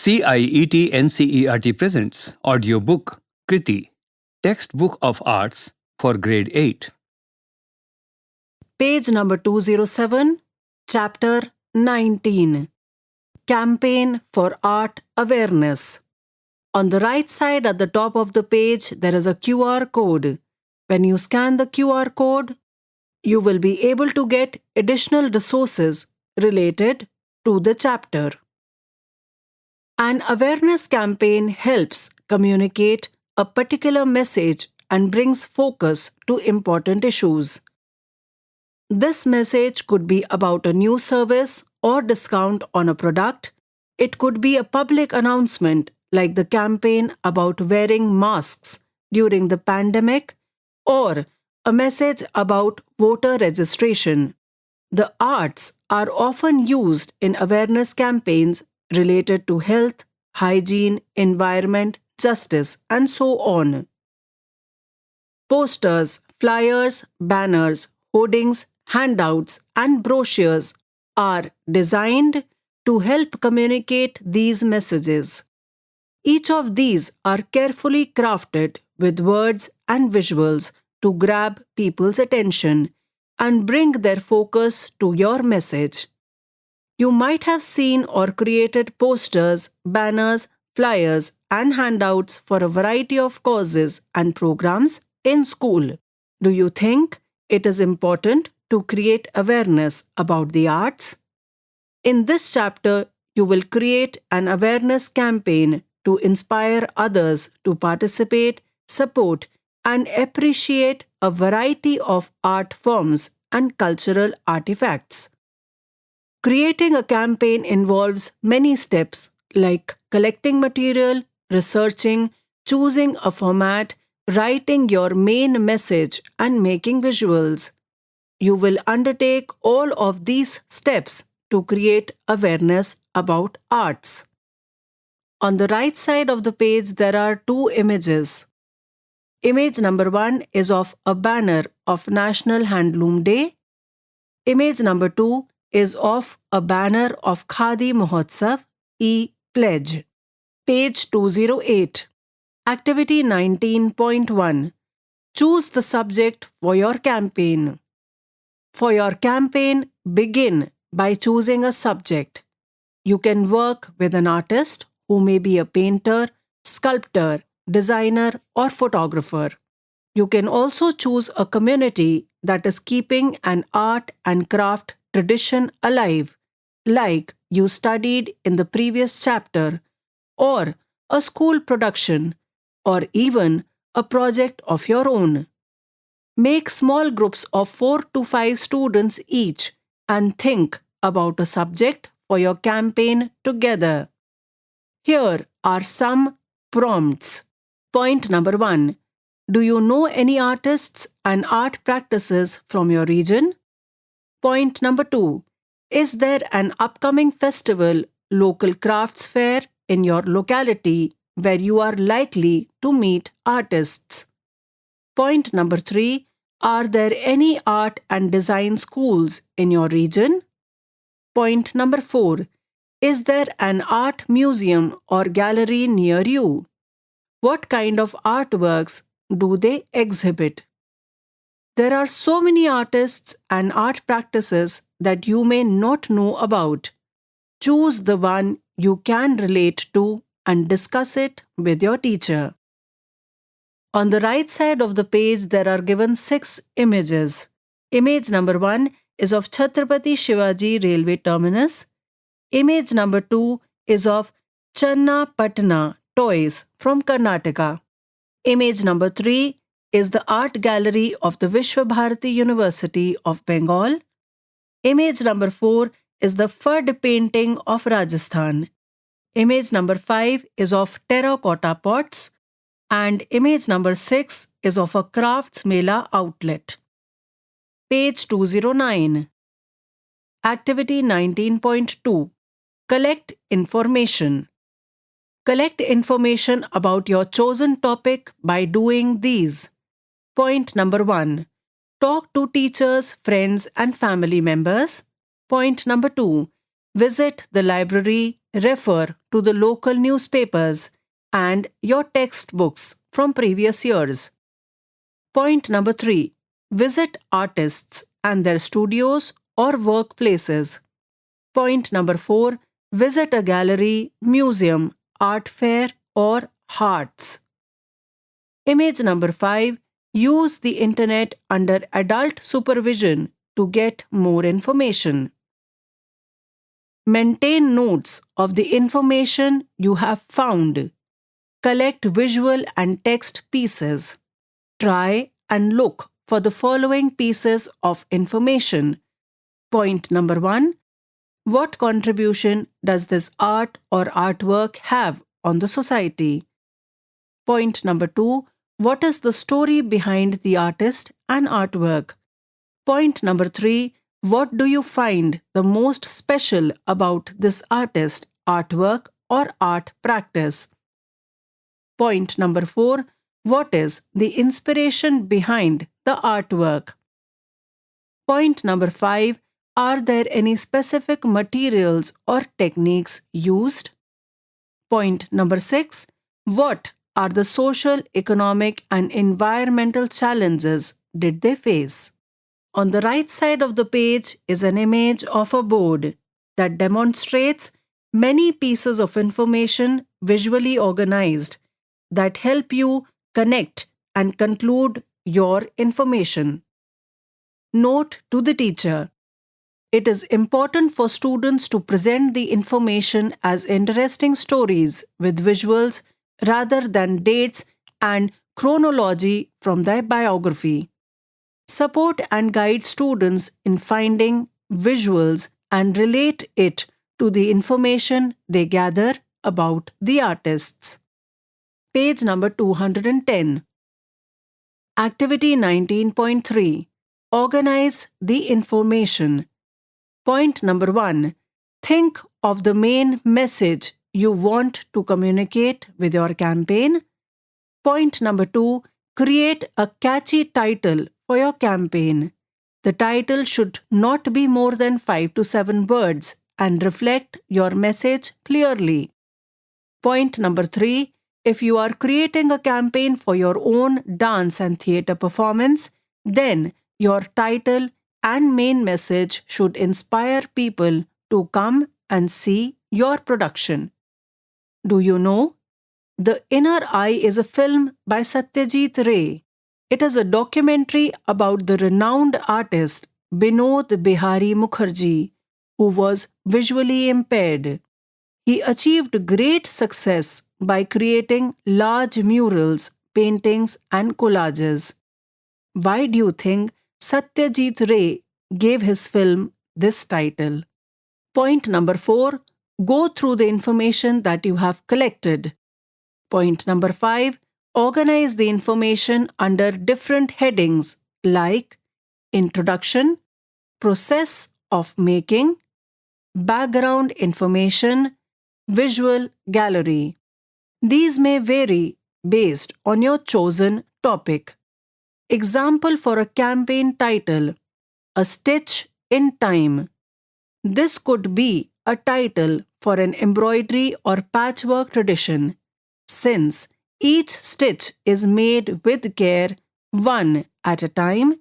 CIET NCERT presents audiobook Kriti, Textbook of Arts for Grade 8. Page number 207, Chapter 19, Campaign for Art Awareness. On the right side at the top of the page, there is a QR code. When you scan the QR code, you will be able to get additional resources related to the chapter. An awareness campaign helps communicate a particular message and brings focus to important issues. This message could be about a new service or discount on a product. It could be a public announcement like the campaign about wearing masks during the pandemic, or a message about voter registration. The arts are often used in awareness campaigns related to health, hygiene, environment, justice, and so on. Posters, flyers, banners, hoardings, handouts, and brochures are designed to help communicate these messages. Each of these are carefully crafted with words and visuals to grab people's attention and bring their focus to your message. You might have seen or created posters, banners, flyers, and handouts for a variety of causes and programs in school. Do you think it is important to create awareness about the arts? In this chapter, you will create an awareness campaign to inspire others to participate, support, and appreciate a variety of art forms and cultural artifacts. Creating a campaign involves many steps like collecting material, researching, choosing a format, writing your main message, and making visuals. You will undertake all of these steps to create awareness about arts. On the right side of the page, there are two images. Image number 1 is of a banner of National Handloom Day. Image number 2 is of a banner of Khadi Mahotsav e-Pledge. Page 208. Activity 19.1. Choose the subject for your campaign. For your campaign, begin by choosing a subject. You can work with an artist who may be a painter, sculptor, designer, or photographer. You can also choose a community that is keeping an art and craft tradition alive, like you studied in the previous chapter, or a school production, or even a project of your own. Make small groups of 4 to 5 students each and think about a subject for your campaign together. Here are some prompts. Point number 1. Do you know any artists and art practices from your region? Point number 2. Is there an upcoming festival, local crafts fair in your locality where you are likely to meet artists? Point number 3. Are there any art and design schools in your region? Point number 4. Is there an art museum or gallery near you? What kind of artworks do they exhibit? There are so many artists and art practices that you may not know about. Choose the one you can relate to and discuss it with your teacher. On the right side of the page, there are given 6 images. Image number 1 is of Chhatrapati Shivaji Railway Terminus. Image number 2 is of Channapatna toys from Karnataka. Image number 3 is the art gallery of the Vishwa Bharati University of Bengal. Image number 4 is the Fard painting of Rajasthan. Image number 5 is of terracotta pots. And image number 6 is of a crafts mela outlet. Page 209. Activity 19.2. Collect information. Collect information about your chosen topic by doing these. Point number 1. Talk to teachers, friends, and family members. Point number 2. Visit the library, refer to the local newspapers and your textbooks from previous years. Point number 3. Visit artists and their studios or workplaces. Point number 4. Visit a gallery, museum, art fair, or arts. Image number 5. Use the internet under adult supervision to get more information. Maintain notes of the information you have found. Collect visual and text pieces. Try and look for the following pieces of information. Point number 1. What contribution does this art or artwork have on the society? Point number 2. What is the story behind the artist and artwork? Point number 3. What do you find the most special about this artist, artwork, or art practice? Point number 4. What is the inspiration behind the artwork? Point number 5. Are there any specific materials or techniques used? Point number 6. What are the social, economic, and environmental challenges did they face? On the right side of the page is an image of a board that demonstrates many pieces of information visually organized that help you connect and conclude your information. Note to the teacher. It is important for students to present the information as interesting stories with visuals rather than dates and chronology from their biography. Support and guide students in finding visuals and relate it to the information they gather about the artists. Page number 210. Activity 19.3. Organize the information. Point number 1. Think of the main message you want to communicate with your campaign. Point number 2. Create a catchy title for your campaign. The title should not be more than 5 to 7 words and reflect your message clearly. Point number 3. If you are creating a campaign for your own dance and theatre performance, then your title and main message should inspire people to come and see your production. Do you know? The Inner Eye is a film by Satyajit Ray. It is a documentary about the renowned artist Binod Bihari Mukherjee, who was visually impaired. He achieved great success by creating large murals, paintings, and collages. Why do you think Satyajit Ray gave his film this title? Point number 4. Go through the information that you have collected. Point number 5. Organize the information under different headings like Introduction, Process of Making, Background Information, Visual Gallery. These may vary based on your chosen topic. Example for a campaign title: A Stitch in Time. This could be a title for an embroidery or patchwork tradition, since each stitch is made with care, one at a time.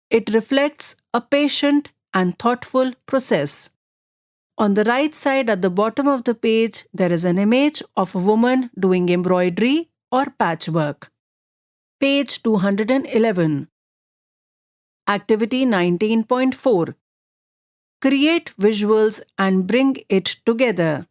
It reflects a patient and thoughtful process. On the right side at the bottom of the page, there is an image of a woman doing embroidery or patchwork. Page 211. Activity 19.4. Create visuals and bring it together.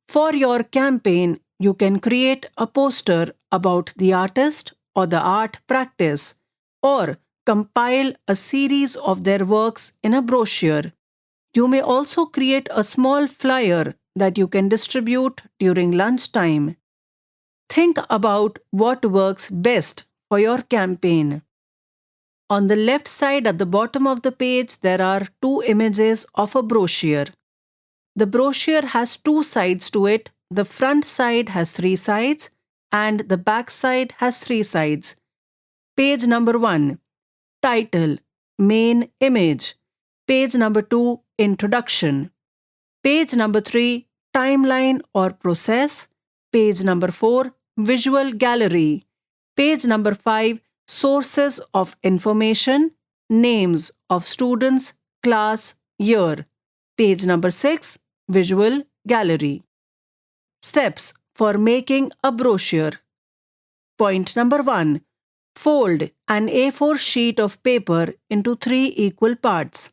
For your campaign, you can create a poster about the artist or the art practice, or compile a series of their works in a brochure. You may also create a small flyer that you can distribute during lunchtime. Think about what works best for your campaign. On the left side at the bottom of the page, there are 2 images of a brochure. The brochure has 2 sides to it. The front side has 3 sides and the back side has 3 sides. Page number 1. Title, main image. Page number 2. Introduction. Page number 3. timeline or process. Page number 4, visual gallery. Page number 5, sources of information, names of students, class, year. Page number 6, visual gallery. Steps for making a brochure. Point number 1, fold an A4 sheet of paper into 3 equal parts.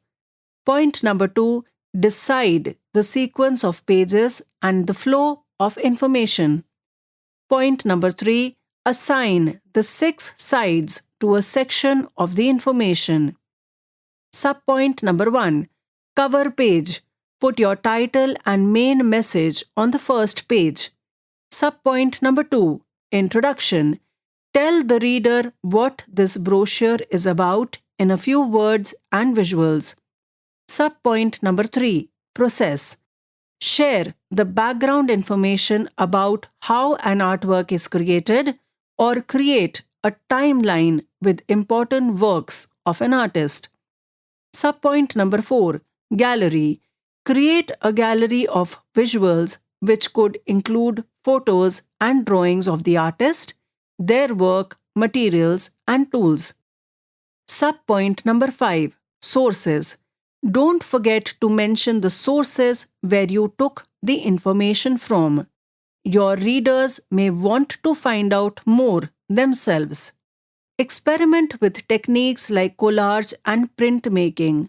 Point number 2, decide the sequence of pages and the flow of information. Point number 3, assign the 6 sides to a section of the information. Subpoint number 1, cover page. Put your title and main message on the first page. Subpoint number 2, introduction. Tell the reader what this brochure is about in a few words and visuals. Subpoint number 3, process. Share the background information about how an artwork is created or create a timeline with important works of an artist. Subpoint number 4, gallery. Create a gallery of visuals which could include photos and drawings of the artist, their work, materials, and tools. Subpoint number 5, sources. Don't forget to mention the sources where you took the information from. Your readers may want to find out more themselves. Experiment with techniques like collage and printmaking.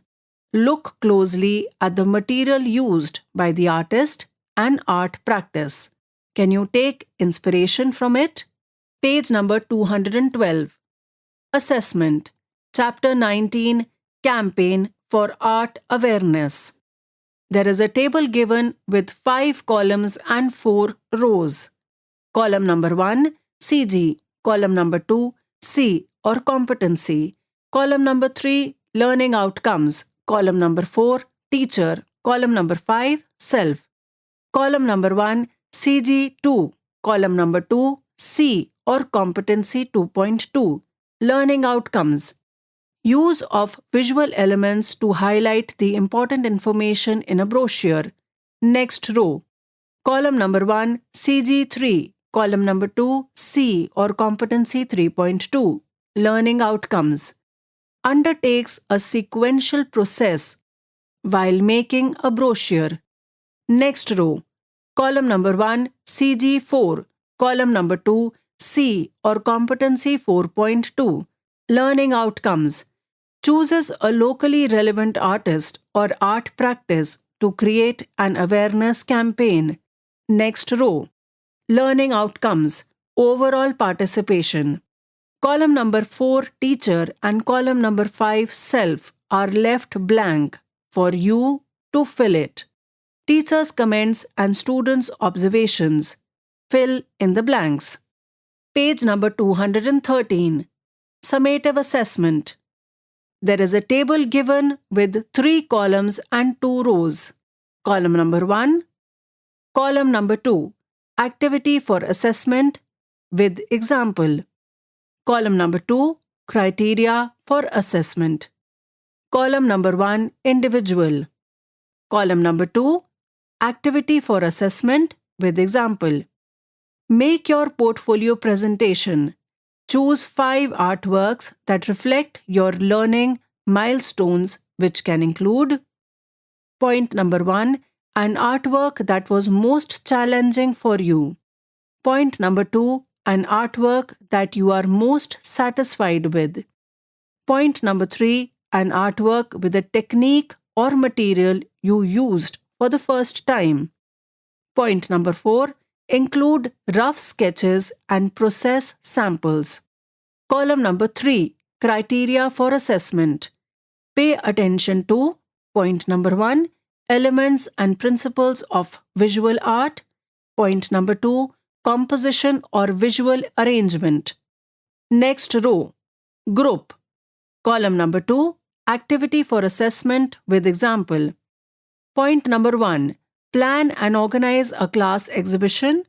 Look closely at the material used by the artist and art practice. Can you take inspiration from it? Page number 212. Assessment. Chapter 19, Campaign for Art Awareness. There is a table given with 5 columns and 4 rows. Column number 1, CG. Column number 2, C or competency. Column number 3, learning outcomes. Column number 4, teacher. Column number 5, self. Column number 1, CG2. Column number 2, C or competency 2.2, learning outcomes. Use of visual elements to highlight the important information in a brochure. Next row. Column number 1, CG3. Column number 2, C or competency 3.2, learning outcomes. Undertakes a sequential process while making a brochure. Next row. Column number 1, CG4. Column number 2, C or competency 4.2, learning outcomes. Chooses a locally relevant artist or art practice to create an awareness campaign. Next row. Learning outcomes. Overall participation. Column number 4, teacher, and column number 5, self, are left blank for you to fill it. Teacher's comments and students' observations. Fill in the blanks. Page number 213. Summative assessment. There is a table given with 3 columns and 2 rows. Column number 1. Column number 2. Activity for assessment with example. Column number 2. Criteria for assessment. Column number 1. Individual. Column number 2. Activity for assessment with example. Make your portfolio presentation. Choose 5 artworks that reflect your learning milestones, which can include: point number 1, an artwork that was most challenging for you. Point number 2, an artwork that you are most satisfied with. Point number 3, an artwork with a technique or material you used for the first time. Point number 4, include rough sketches and process samples. Column number 3, criteria for assessment. Pay attention to: point number 1, elements and principles of visual art. Point number 2, composition or visual arrangement. Next row, group. Column number 2, activity for assessment with example. Point number 1, plan and organize a class exhibition.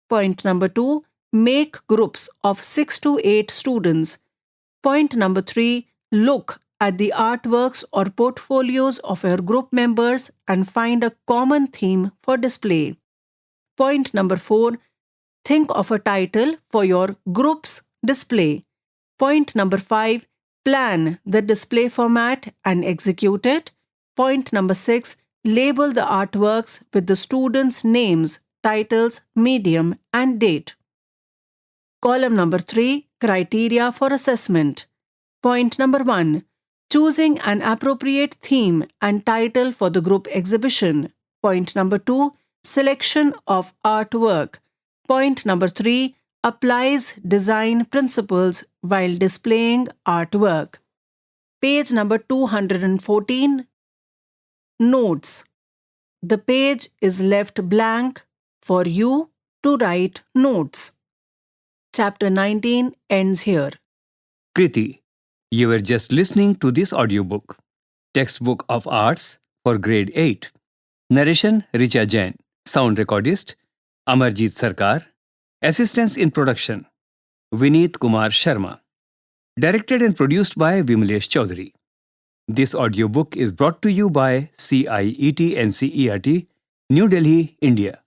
Point number 2, make groups of 6 to 8 students. Point number 3, look at the artworks or portfolios of your group members and find a common theme for display. Point number 4. Think of a title for your group's display. Point number 5. Plan the display format and execute it. Point number 6. Label the artworks with the students' names, titles, medium, and date. Column number 3. Criteria for assessment. Point number 1. Choosing an appropriate theme and title for the group exhibition. Point number 2. Selection of artwork. Point number 3. Applies design principles while displaying artwork. Page number 214. Notes. The page is left blank for you to write notes. Chapter 19 ends here. Kriti, you were just listening to this audiobook, Textbook of Arts for Grade 8. Narration Richa Jain. Sound recordist Amarjeet Sarkar. Assistance in production Vineet Kumar Sharma. Directed and produced by Vimlesh Chaudhary. This audiobook is brought to you by CIET NCERT, New Delhi, India.